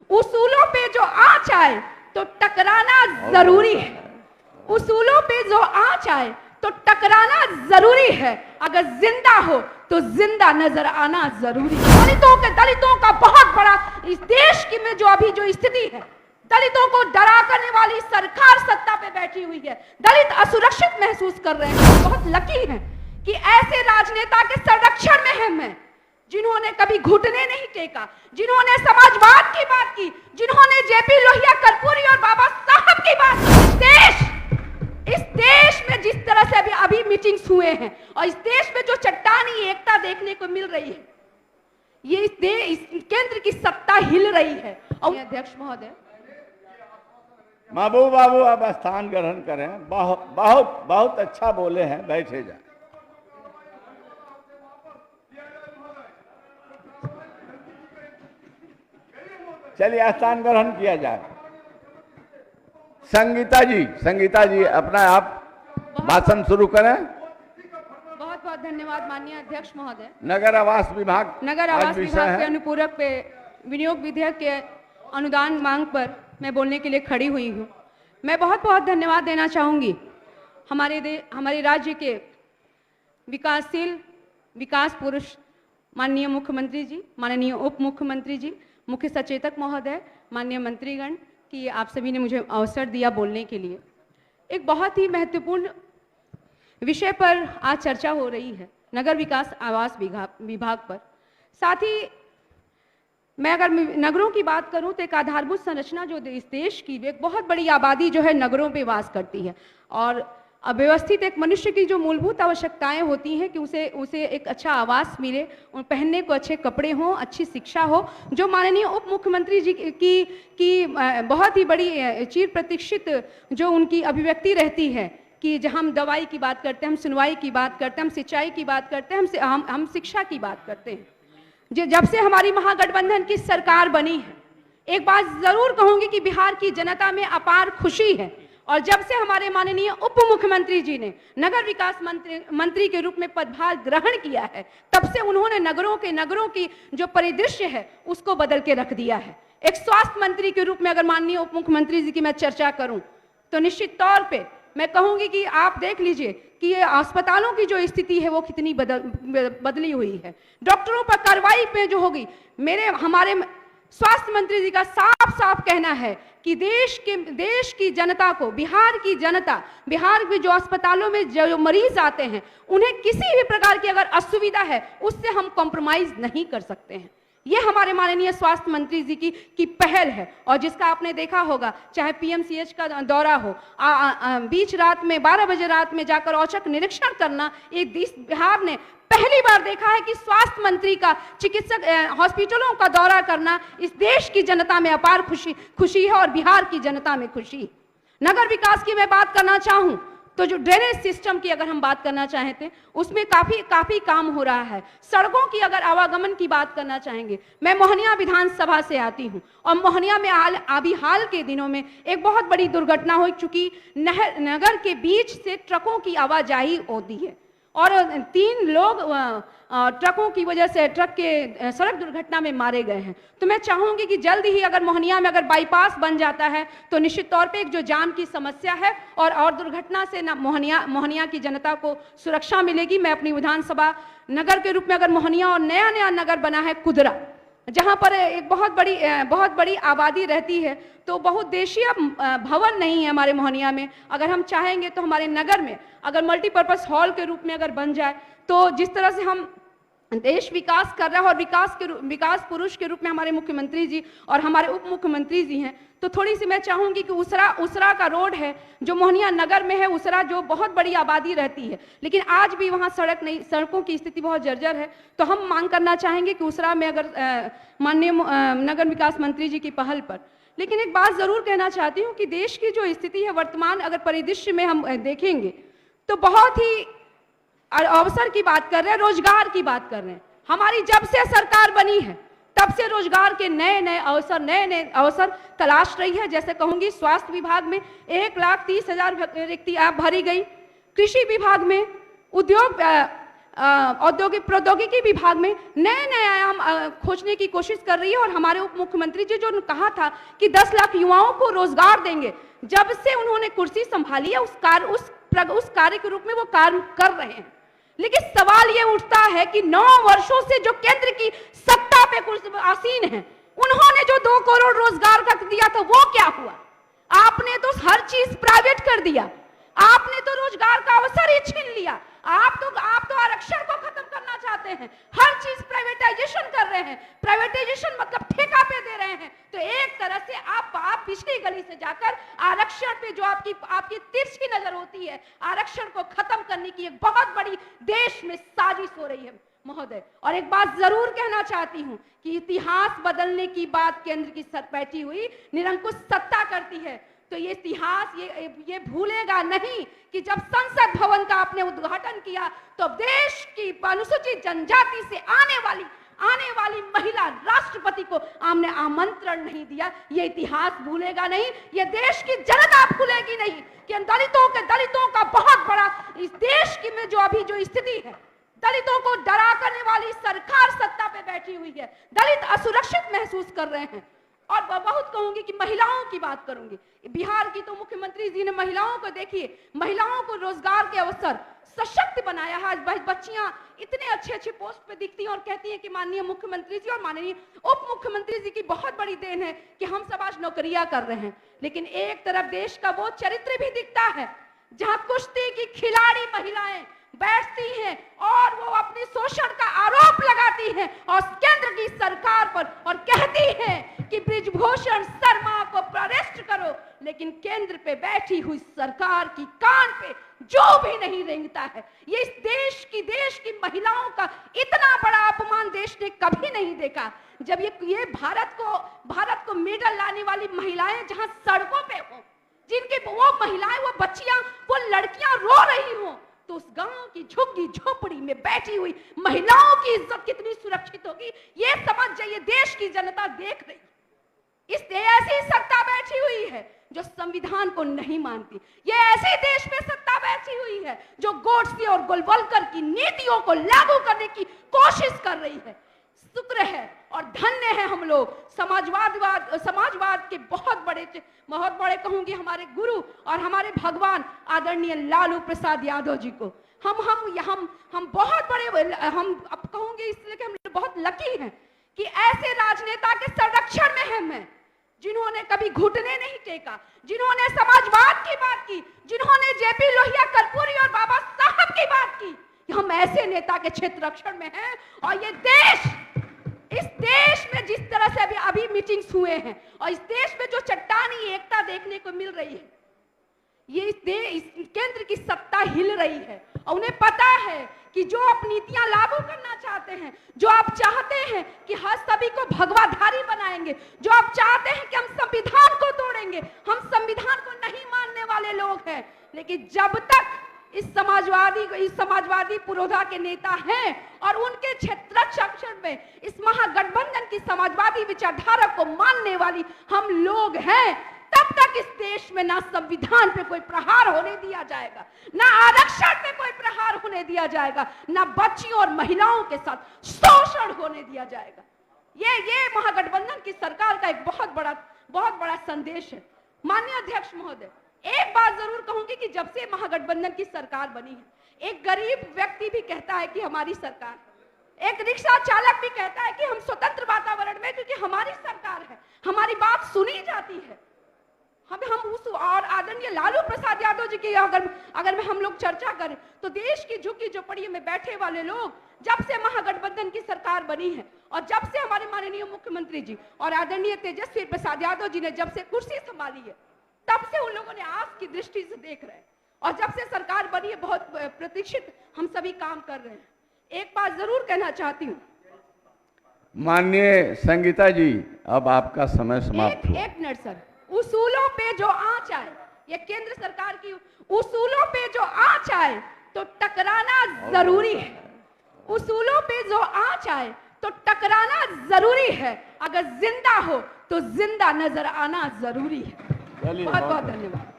उसूलों पे जो आंच आए तो टकराना जरूरी है। उसूलों पे जो आंच आए तो टकराना जरूरी है। अगर जिंदा हो तो जिंदा नजर आना जरूरी है। दलितों का बहुत बड़ा इस देश की में जो अभी जो स्थिति है, दलितों को डरा करने वाली सरकार सत्ता पे बैठी हुई है। दलित असुरक्षित महसूस कर रहे हैं। बहुत लकी हैं कि ऐसे राजनेता के संरक्षण में है मैं, जिन्होंने कभी घुटने नहीं टेका, जिन्होंने समाजवाद की बात की, जिन्होंने जेपी लोहिया, कर्पूरी और बाबा साहब की बात की। इस देश में जिस तरह से अभी मीटिंग्स हुए हैं और इस देश में जो चट्टानी एकता देखने को मिल रही है, ये इस केंद्र की सत्ता हिल रही है। और अध्यक्ष महोदय, महबूब बाबू अब स्थान ग्रहण करें। बहुत बहुत बहुत अच्छा बोले हैं, बैठे जाए। चलिए स्थान ग्रहण किया जाए। संगीता जी अपना आप भाषण शुरू करें। बहुत बहुत धन्यवाद माननीय अध्यक्ष महोदय। नगर आवास विभाग के अनुपूरक पे विनियोग विधेयक के अनुदान मांग पर मैं बोलने के लिए खड़ी हुई हूँ। मैं बहुत बहुत धन्यवाद देना चाहूँगी हमारे राज्य के विकासशील विकास पुरुष माननीय मुख्यमंत्री जी, माननीय उप मुख्यमंत्री जी, मुख्य सचेतक महोदय, माननीय मंत्रीगण कि आप सभी ने मुझे अवसर दिया बोलने के लिए। एक बहुत ही महत्वपूर्ण विषय पर आज चर्चा हो रही है, नगर विकास आवास विभाग पर। साथ ही मैं अगर नगरों की बात करूं तो एक आधारभूत संरचना जो इस देश की, एक बहुत बड़ी आबादी जो है नगरों पे वास करती है और अव्यवस्थित एक मनुष्य की जो मूलभूत आवश्यकताएं होती हैं कि उसे एक अच्छा आवास मिले, पहनने को अच्छे कपड़े हों, अच्छी शिक्षा हो, जो माननीय उप मुख्यमंत्री जी की बहुत ही बड़ी चिर प्रतीक्षित जो उनकी अभिव्यक्ति रहती है कि जहाँ हम दवाई की बात करते हैं, हम सुनवाई की बात करते हैं, हम सिंचाई की बात करते हैं, हम शिक्षा की बात करते हैं। जब से हमारी महागठबंधन की सरकार बनी है, एक बात जरूर कहूंगी कि बिहार की जनता में अपार खुशी है। और जब से हमारे माननीय उप मुख्यमंत्री जी ने नगर विकास मंत्री के रूप में पदभार ग्रहण किया है, तब से उन्होंने नगरों की जो परिदृश्य है उसको बदल के रख दिया है। एक स्वास्थ्य मंत्री के रूप में अगर माननीय उप मुख्यमंत्री जी की मैं चर्चा करूं तो निश्चित तौर पे मैं कहूंगी कि आप देख लीजिए कि ये अस्पतालों की जो स्थिति है वो कितनी बदली हुई है। डॉक्टरों पर कार्रवाई पे जो होगी, हमारे स्वास्थ्य मंत्री जी का साफ साफ कहना है कि देश की जनता को, बिहार के जो अस्पतालों में जो मरीज आते हैं उन्हें किसी भी प्रकार की अगर असुविधा है उससे हम कॉम्प्रोमाइज नहीं कर सकते हैं। ये हमारे माननीय स्वास्थ्य मंत्री जी की पहल है और जिसका आपने देखा होगा, चाहे पीएमसीएच का दौरा हो, बीच रात में 12 बजे रात में जाकर औचक निरीक्षण करना, एक बिहार ने पहली बार देखा है कि स्वास्थ्य मंत्री का चिकित्सक हॉस्पिटलों का दौरा करना इस देश की जनता में अपार खुशी है और बिहार की जनता में खुशी है। नगर विकास की मैं बात करना चाहूं तो जो ड्रेनेज सिस्टम की अगर हम बात करना चाहते उसमें काफी काम हो रहा है। सड़कों की अगर आवागमन की बात करना चाहेंगे, मैं मोहनिया विधानसभा से आती हूं और मोहनिया में हाल के दिनों में एक बहुत बड़ी दुर्घटना हो चुकी। नगर के बीच से ट्रकों की आवाजाही होती है और 3 लोग ट्रकों की वजह से ट्रक के सड़क दुर्घटना में मारे गए हैं। तो मैं चाहूंगी कि जल्द ही अगर मोहनिया में अगर बाईपास बन जाता है तो निश्चित तौर पे एक जो जाम की समस्या है और दुर्घटना से ना मोहनिया की जनता को सुरक्षा मिलेगी। मैं अपनी विधानसभा नगर के रूप में अगर मोहनिया और नया नगर बना है कुदरा, जहाँ पर एक बहुत बड़ी आबादी रहती है, तो बहुउद्देशीय भवन नहीं है हमारे मोहनिया में। अगर हम चाहेंगे तो हमारे नगर में अगर मल्टीपर्पज हॉल के रूप में अगर बन जाए तो जिस तरह से हम देश विकास कर रहा है और विकास पुरुष के रूप में हमारे मुख्यमंत्री जी और हमारे उप मुख्यमंत्री जी हैं, तो थोड़ी सी मैं चाहूंगी कि उसरा का रोड है जो मोहनिया नगर में है, उसरा जो बहुत बड़ी आबादी रहती है लेकिन आज भी वहाँ सड़कों की स्थिति बहुत जर्जर है। तो हम मांग करना चाहेंगे कि उसरा में अगर माननीय नगर विकास मंत्री जी की पहल पर, लेकिन एक बात जरूर कहना चाहती हूँ कि देश की जो स्थिति है वर्तमान अगर परिदृश्य में हम देखेंगे तो बहुत ही अवसर की बात कर रहे हैं, रोजगार की बात कर रहे हैं। हमारी जब से सरकार बनी है तब से रोजगार के नए अवसर तलाश रही है। जैसे कहूंगी स्वास्थ्य विभाग में 1,30,000 रिक्ति भरी गई, कृषि विभाग में उद्योग औद्योगिक प्रौद्योगिकी विभाग में नए नए आयाम खोजने की कोशिश कर रही है। और हमारे उप मुख्यमंत्री जी जो कहा था कि 10 लाख युवाओं को रोजगार देंगे, जब से उन्होंने कुर्सी संभाली है उस कार्य के रूप में वो कार्य कर रहे हैं। लेकिन सवाल ये उठता है कि 9 वर्षों से जो केंद्र की सत्ता पे आसीन है, उन्होंने जो 2 करोड़ रोजगार का दिया था वो क्या हुआ? आपने तो हर चीज प्राइवेट कर दिया, आपने तो रोजगार का अवसर ही छीन लिया। आप तो आरक्षण को खत्म करना चाहते हैं, हर चीज प्राइवेटाइजेशन कर रहे हैं। प्राइवेटाइजेशन मतलब ठेका पे दे रहे हैं। तो एक तरह से आप पिछली गली से जाकर आरक्षण पे जो आपकी तिरछी नजर होती है, आरक्षण को खत्म करने की एक बहुत बड़ी देश में साजिश हो रही है महोदय। और एक बात जरूर कहना चाहती हूं कि इतिहास बदलने की बात केंद्र की बैठी हुई निरंकुश सत्ता करती है, तो ये इतिहास ये भूलेगा नहीं कि जब संसद भवन का आपने उद्घाटन किया तो देश की अनुसूचित जनजाति से आने वाली महिला राष्ट्रपति को आपने आमंत्रण नहीं दिया। ये इतिहास भूलेगा नहीं, ये देश की जनता भूलेगी नहीं कि दलितों का बहुत बड़ा इस देश की में जो अभी जो स्थिति है, दलितों को डरा करने वाली सरकार सत्ता पे बैठी हुई है, दलित असुरक्षित महसूस कर रहे हैं। और बहुत कहूंगी कि महिलाओं की बात करूंगी। बिहार की तो मुख्यमंत्री जी ने महिलाओं को देखिए, महिलाओं को रोजगार के अवसर सशक्त बनाया है। आज बच्चियां इतने अच्छे पोस्ट पे दिखती हैं और कहती हैं कि माननीय मुख्यमंत्री जी और माननीय उप मुख्यमंत्री जी की बहुत बड़ी देन है कि हम सब आज नौकरियां कर रहे हैं। लेकिन एक तरफ देश का वो चरित्र भी दिखता है जहां कुश्ती की खिलाड़ी महिलाएं बैठती हैं और वो अपनी शोषण का आरोप लगाती हैं और केंद्र की सरकार पर और कहती हैं कि बृजभूषण शर्मा को अरेस्ट करो। लेकिन केंद्र पे बैठी हुई सरकार की कान पे जो भी नहीं रेंगता है। ये इस देश की महिलाओं का इतना बड़ा अपमान देश ने कभी नहीं देखा। जब ये भारत को मेडल लाने वाली महिलाएं जहां सड़कों पे हो, जिनकी वो महिलाएं, वो बच्चियां, वो लड़कियां रो रही हो, तो उस गांव की झुग्गी झोपड़ी में बैठी हुई महिलाओं की इज्जत कितनी सुरक्षित होगी, ये समझ जाइए देश की जनता देख रही। इस ऐसी सत्ता बैठी हुई है जो संविधान को नहीं मानती। ये ऐसे देश में सत्ता बैठी हुई है जो गोडसे और गोलवलकर की नीतियों को लागू करने की कोशिश कर रही है। शुक्र है और धन्य है हम लोग समाजवाद के बहुत बड़े कहूंगी हमारे गुरु और हमारे भगवान आदरणीय लालू प्रसाद यादव जी को। हम बहुत बड़े, हम अब कहूंगी इसलिए कि हम बहुत लकी हैं कि ऐसे राजनेता के संरक्षण में हैं मैं, जिन्होंने कभी घुटने नहीं टेका, जिन्होंने समाजवाद की बात की, जिन्होंने जेपी लोहिया कर्पूरी और बाबा साहब की बात की। हम ऐसे नेता के क्षेत्र रक्षण में हैं। और ये देश, इस देश में जिस तरह से अभी मीटिंग्स हुए हैं और इस देश में जो चट्टानी एकता देखने को मिल रही है, ये इस केंद्र की सत्ता हिल रही है। और उन्हें पता है कि जो आप नीतियां लागू करना चाहते हैं, जो आप चाहते हैं कि हर सभी को भगवाधारी बनाएंगे, जो आप चाहते हैं कि हम संविधान को तोड़ेंगे, हम संविधान को नहीं मानने वाले लोग हैं। लेकिन जब तक इस समाजवादी पुरोधा के नेता हैं और उनके क्षेत्र में इस महागठबंधन की समाजवादी विचारधारा को मानने वाली हम लोग हैं, तब तक इस देश में ना संविधान पे कोई प्रहार होने दिया जाएगा, ना आरक्षण पे कोई प्रहार होने दिया जाएगा, ना बच्चियों और महिलाओं के साथ शोषण होने दिया जाएगा। ये महागठबंधन की सरकार का एक बहुत बड़ा संदेश है। माननीय अध्यक्ष महोदय, एक बात जरूर कहूंगी कि जब से महागठबंधन की सरकार बनी है, एक गरीब व्यक्ति भी कहता है कि हमारी सरकार, एक रिक्शा चालक भी कहता है कि हम स्वतंत्र वातावरण में, क्योंकि हमारी सरकार है, हमारी बात सुनी जाती है। हम उस और आदरणीय लालू प्रसाद यादव जी की अगर हम लोग चर्चा करें तो देश की झुग्गी झोपड़ी में बैठे वाले लोग, जब से महागठबंधन की सरकार बनी है और जब से हमारे माननीय मुख्यमंत्री जी और आदरणीय तेजस्वी प्रसाद यादव जी ने जब से कुर्सी संभाली है, तब से उन लोगों ने आस की दृष्टि से देख रहे हैं। और जब से सरकार बनी है, बहुत प्रतीक्षित हम सभी काम कर रहे हैं। एक बात जरूर कहना चाहती हूँ माननीय संगीता जी, अब आपका समय समाप्त हुआ। एक मिनट सर, उसूलों पे जो आंच आए, ये केंद्र सरकार की उसूलों पे जो आंच आए तो टकराना जरूरी है। उसूलों पे जो आंच आए तो टकराना जरूरी है। अगर जिंदा हो तो जिंदा नजर आना जरूरी है। बहुत बहुत धन्यवाद।